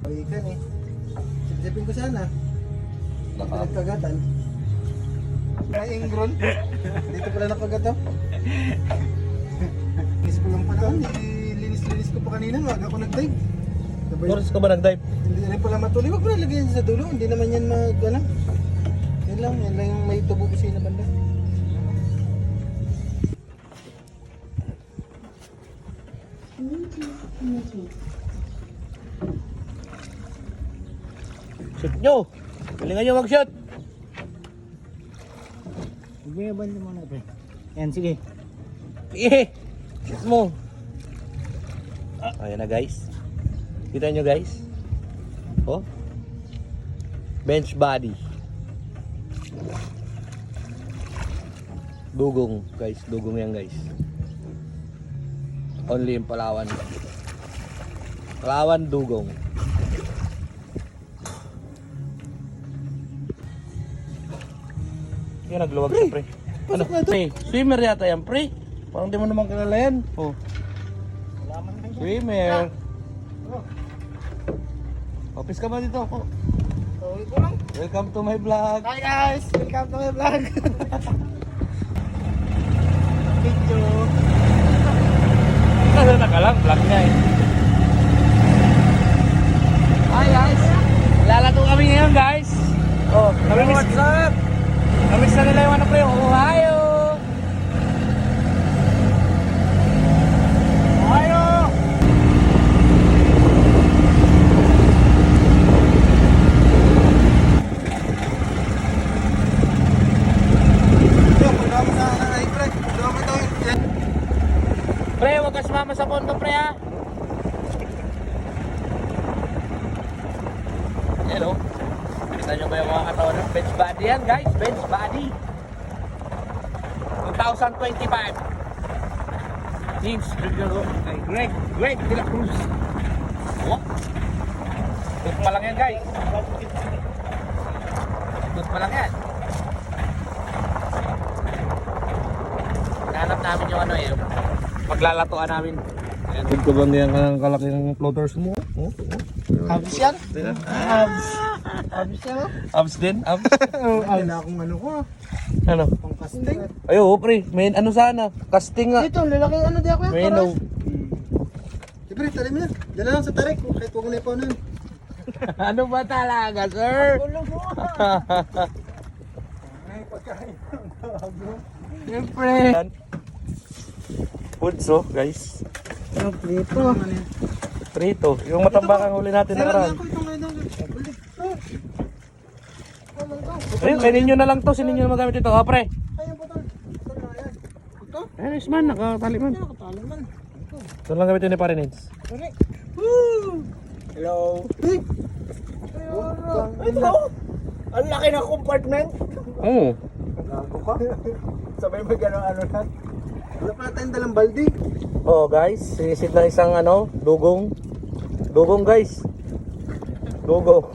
Balikan eh. Sipsipin ko sana. Nagkagatan. Ingron. Dito pala nakagat oh. Linis ko lang pala. Linis ko pa kanina. Wag ako nag-dive. Oras ka ba nag-dive? Hindi rin pala matuloy. Wag mo nalagyan yan sa dulo. Hindi naman yan ano. Yan lang yung may tubo kasi na banda. Shoot nyo! Galingan nyo mag-shoot! Sige, banda mo na pre. Yan, sige. Sige! Shoot mo! Ayan na guys. Kita nyo guys? Oh? Bench body. Dugong guys. Dugong yan guys. Only in Palawan. Palawan dugong. Yan, nagluwag siya, pre. Ano? Pre, swimmer yata yan, pre. Parang di mo naman kilala yan. Oh. Swimmer. Office ka ba dito? Oh. Welcome to my vlog. Hi guys! Welcome to my vlog! Video! Nasa ka lang, vlog niya eh. Hi guys! Lalato kami ngayon guys. Oh, what's up? Namiss na nila yung ano pre, Ohio! Ohio! Pre, huwag ka sumama sa pondo pre ha! Yan o. Kita nyo ba yung mga katawan ng bench body yan guys? Bench body 2025 James Greg De La Cruz. Oh, good pa lang yan guys. Good pa lang yan. Hanap namin yung ano eh, maglalatuan namin. Good ko ba niyan ka ng kalaki ng floaters mo? Oh. Abs yan? Abs. Abs yan? Abs din? Abs? Wala akong ano ko. Ano? Pang casting. Ay, oo, pre. May ano sana? Casting nga. Dito, lalaki ano di ako yan. May no. Siyempre, tali mo yan. Dala lang sa tarik. Kahit huwag na ipaw na yun. Ano ba talaga, sir? Ay, pagkain. Siyempre. Foods, oh, guys. Ang prito. Prito. Yung matambakang huli natin na karan. Ayun, kainin nyo na lang to. Sinin nyo na magamit ito. Oh, pre. Ayun po to. Ito? Ayos man, nakatali man. Nakatali man. Ito lang gamitin ni Parinage. Woo! Hello. Hey! Ito! Ang laki ng compartment. Oo. Gago ka. Sabay mag ano na. Wala pala tayong dalang baldi. Oh, guys. Sisid ng isang ano, dugong. Dugong, guys. Dugo.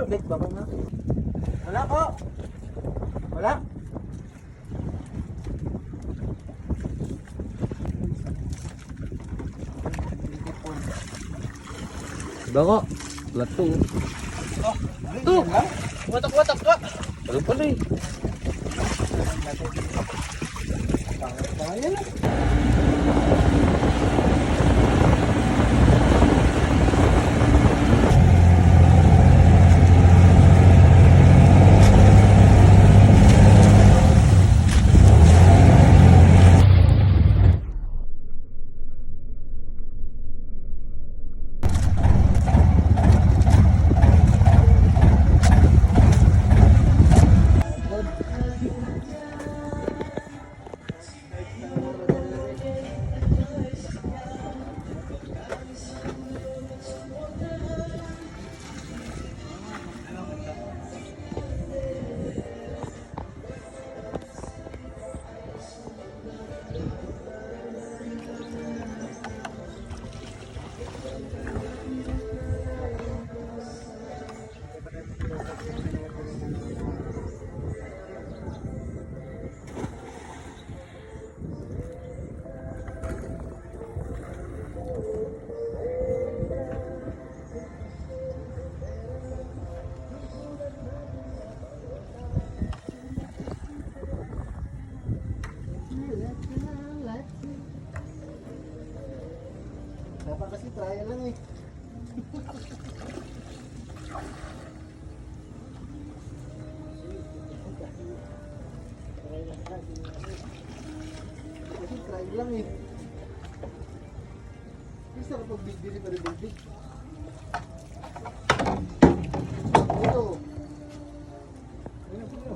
Lik, baka na. Wala po. Wala. Bako. Lato. Ito. Watak ka. Ano pala eh. Ayan. Dapat kasi trial lang eh. Kasi trial lang eh. Isa ka pag big-bili pa rin big-big. Ito. Ayun po.